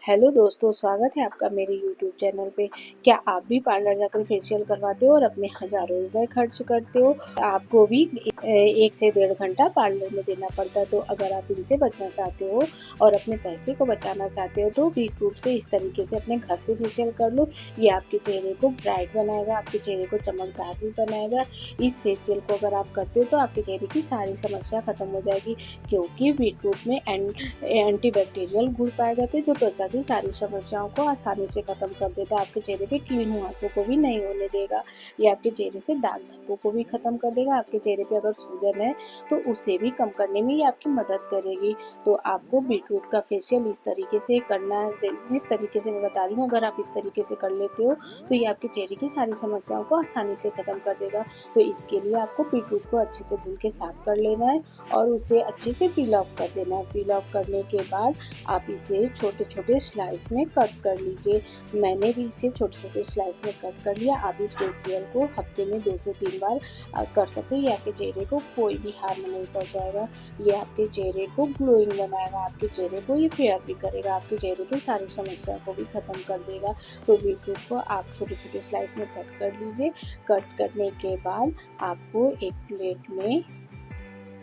Hello दोस्तों, स्वागत है आपका मेरे यूट्यूब चैनल पे। क्या आप भी पार्लर जाकर फेशियल करवाते हो और अपने हज़ारों रुपए खर्च करते हो? आपको भी 1 से 1.5 घंटा पार्लर में देना पड़ता है। तो अगर आप इनसे बचना चाहते हो और अपने पैसे को बचाना चाहते हो तो बीटरूट से इस तरीके से अपने घर पे फेशियल कर लो। ये आपके चेहरे को ब्राइट बनाएगा, आपके चेहरे को चमकदार भी बनाएगा। इस फेशियल को अगर आप करते हो तो आपके चेहरे की सारी समस्या खत्म हो जाएगी, क्योंकि बीटरूट में एंटीबैक्टीरियल गुण पाए जाते हैं जो त्वचा की सारी समस्याओं को आसानी से खत्म कर देता है। आपके चेहरे पे कील मुहासों को भी नहीं होने देगा। ये आपके चेहरे से दाग धब्बों को भी खत्म कर देगा। आपके चेहरे पे अगर सूजन है तो उसे भी कम करने में ये आपकी मदद करेगी। तो आपको बीटरूट का फेशियल इस तरीके से करना है, जिस तरीके से मैं बता रही हूँ। अगर आप इस तरीके से कर लेते हो तो ये आपके चेहरे की सारी समस्याओं को आसानी से खत्म कर देगा। तो इसके लिए आपको बीटरूट को अच्छे से धुल के साफ कर लेना है और उसे अच्छे से पील ऑफ कर देना है। पील ऑफ करने के बाद आप इसे छोटे छोटे स्लाइस में कट कर लीजिए। मैंने भी इसे छोटे छोटे स्लाइस में कट कर लिया। आप इस फेशियल को हफ्ते में 2 से 3 बार कर सकते हैं। ये आपके चेहरे को कोई भी हार्म नहीं पहुंचाएगा। ये आपके चेहरे को ग्लोइंग बनाएगा, आपके चेहरे को ये फेयर भी करेगा, आपके चेहरे की सारी समस्या को भी खत्म कर देगा। तो बीटरूट को आप छोटे छोटे स्लाइस में कट कर लीजिए। कट करने के बाद आपको एक प्लेट में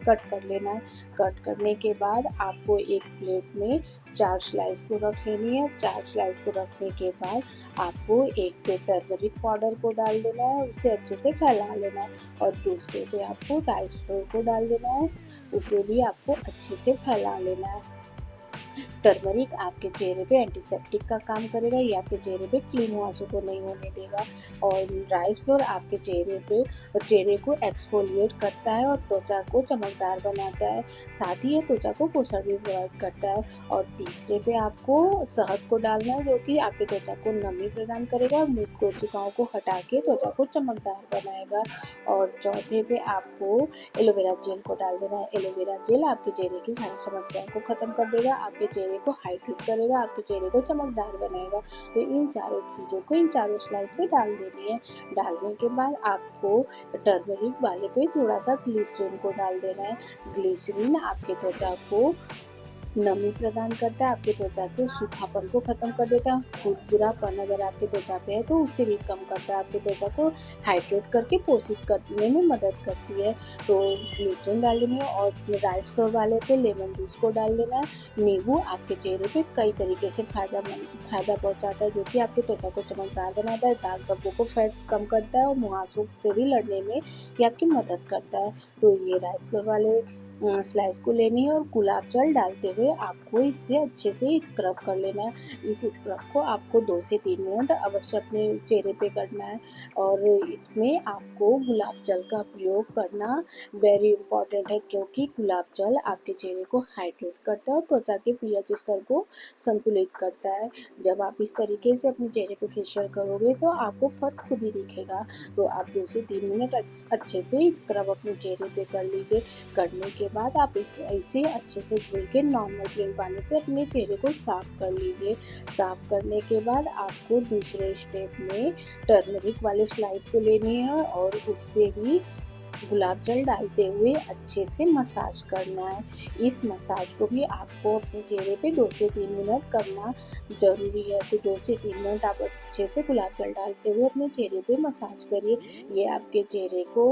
कट कर लेना है। कट करने के बाद आपको एक प्लेट में 4 स्लाइस को रख लेनी है। 4 स्लाइस को रखने के बाद आपको एक पे टर्मरिक पाउडर को डाल देना है, उसे अच्छे से फैला लेना है। और दूसरे पे आपको राइस फ्लोर को डाल देना है, उसे भी आपको अच्छे से फैला लेना है। टर्मरिक आपके चेहरे पे एंटीसेप्टिक का काम करेगा। ये आपके चेहरे पे क्लीन मुहासों को नहीं होने देगा। और राइस फ्लोर आपके चेहरे को एक्सफोलिएट करता है और त्वचा को चमकदार बनाता है। साथ ही ये त्वचा को पोषण भी प्रोवाइड करता है। और तीसरे पे आपको शहद को डालना है, जो कि आपके त्वचा को नमी प्रदान करेगा और मृत कोशिकाओं को हटा के त्वचा को चमकदार बनाएगा। और चौथे पे आपको एलोवेरा जेल को डाल देना है। एलोवेरा जेल आपके चेहरे की सारी समस्याओं को खत्म कर देगा, आपके चेहरे को हाइड्रेट करेगा, आपके चेहरे को चमकदार बनाएगा। तो इन चारों चीज़ों को इन चारों स्लाइस में डाल देनी है। डालने के बाद आपको टर्मरिक वाले पे थोड़ा सा ग्लिसरीन को डाल देना है। ग्लिसरीन आपके त्वचा को नमी प्रदान करता है, आपके त्वचा से सूखापन को खत्म कर देता है। खुरदुरापन अगर आपके त्वचा पे है तो उसे भी कम करता है, आपके त्वचा को हाइड्रेट करके पोषित करने में मदद करती है। तो ग्लिसरीन डाल देनी है। और राइस फ्लोर वाले पे लेमन जूस को डाल देना है। नींबू आपके चेहरे पे कई तरीके से फायदा पहुंचाता है, जो कि आपके त्वचा को चमकदार बनाता है, दाग धब्बों को फैट कम करता है और मुहासों से भी लड़ने में ये आपकी मदद करता है। तो ये राइस फ्लोर वाले स्लाइस को लेनी है और गुलाब जल डालते हुए आपको इसे अच्छे से स्क्रब कर लेना है। इस स्क्रब को आपको 2 से 3 मिनट अवश्य अपने चेहरे पे करना है। और इसमें आपको गुलाब जल का प्रयोग करना वेरी इंपॉर्टेंट है, क्योंकि गुलाब जल आपके चेहरे को हाइड्रेट करता है और त्वचा के पीएच स्तर को संतुलित करता है। जब आप इस तरीके से अपने चेहरे पे फेशियल करोगे तो आपको फर्क खुद ही दिखेगा। तो आप 2 से 3 मिनट अच्छे से स्क्रब अपने चेहरे पे कर लीजिए। करने के बाद आप इसे अच्छे से धुल के नॉर्मल प्लेन पानी से अपने चेहरे को साफ कर लीजिए। साफ करने के बाद आपको दूसरे स्टेप में टर्मरिक वाले स्लाइस को लेनी है और उस पे भी गुलाब जल डालते हुए अच्छे से मसाज करना है। इस मसाज को भी आपको अपने चेहरे पे 2 से 3 मिनट करना ज़रूरी है। तो 2 से 3 मिनट आप अच्छे से गुलाब जल डालते हुए अपने चेहरे पे मसाज करिए। ये आपके चेहरे को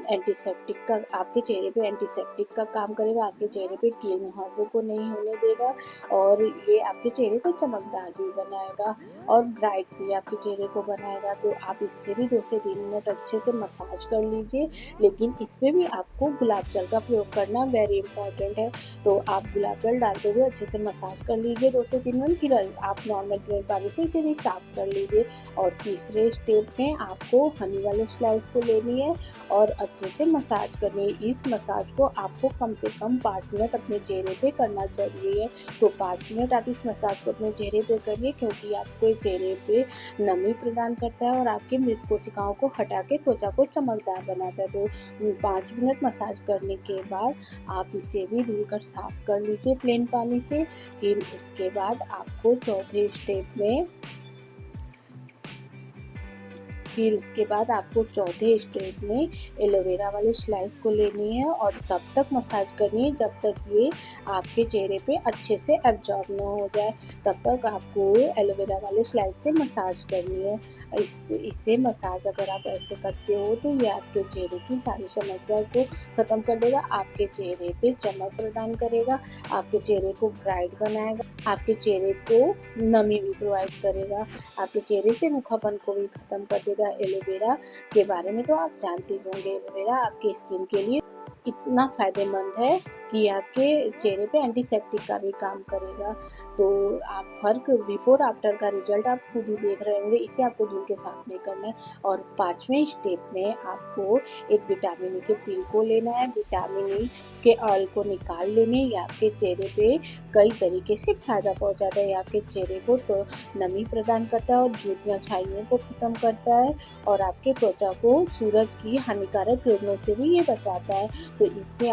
आपके चेहरे पे एंटीसेप्टिक का काम करेगा, आपके चेहरे पे कील मुहासों को नहीं होने देगा और ये आपके चेहरे को चमकदार भी बनाएगा और ब्राइट भी आपके चेहरे को बनाएगा। तो आप इससे भी 2 से 3 मिनट अच्छे से मसाज कर लीजिए। लेकिन इसमें भी आपको गुलाब जल का प्रयोग करना वेरी इंपॉर्टेंट है। तो आप गुलाब जल डालते हुए अच्छे से मसाज कर लीजिए 2 से 3 मिनट। फिर आप नॉर्मल प्लेन पानी से इसे भी साफ कर लीजिए। और तीसरे स्टेप में आपको हनी वाले स्लाइस को लेनी है और अच्छे से मसाज करनी है। इस मसाज को आपको कम से कम 5 मिनट अपने चेहरे पे करना जरूरी है। तो 5 मिनट आप इस मसाज को अपने चेहरे पे करिए, क्योंकि आपके चेहरे पे नमी प्रदान करता है और आपकी मृत कोशिकाओं को हटा के त्वचा को चमकदार बनाता है। तो 5 मिनट मसाज करने के बाद आप इसे भी धुलकर साफ कर लीजिए प्लेन पानी से। फिर उसके बाद आपको चौथे स्टेप में फिर उसके बाद आपको चौथे स्टेप में एलोवेरा वाले स्लाइस को लेनी है और तब तक मसाज करनी है जब तक ये आपके चेहरे पे अच्छे से एब्जॉर्ब ना हो जाए। तब तक आपको एलोवेरा वाले स्लाइस से मसाज करनी है। इससे मसाज अगर आप ऐसे करते हो तो ये आपके चेहरे की सारी समस्या को ख़त्म कर देगा, आपके चेहरे पे चमक प्रदान करेगा, आपके चेहरे को ब्राइट बनाएगा, आपके चेहरे को नमी भी प्रोवाइड करेगा, आपके चेहरे से रूखापन को भी ख़त्म कर देगा। एलोवेरा के बारे में तो आप जानते ही होंगे, एलोवेरा आपके स्किन के लिए इतना फ़ायदेमंद है कि आपके चेहरे पे एंटीसेप्टिक का भी काम करेगा। तो आप फ़र्क बिफ़ोर आफ्टर का रिज़ल्ट आप खुद ही देख रहे होंगे, इसे आपको दिल के साथ नहीं करना है। और 5वें स्टेप में आपको एक विटामिन ई के पिल को लेना है। विटामिन ई के ऑयल को निकाल लेने, ये आपके चेहरे पे कई तरीके से फ़ायदा पहुँचाता है। ये आपके चेहरे को तो नमी प्रदान करता है और झुर्रियाँ छाइयों को ख़त्म करता है और आपके त्वचा को सूरज की हानिकारक किरणों से भी ये बचाता है। तो इससे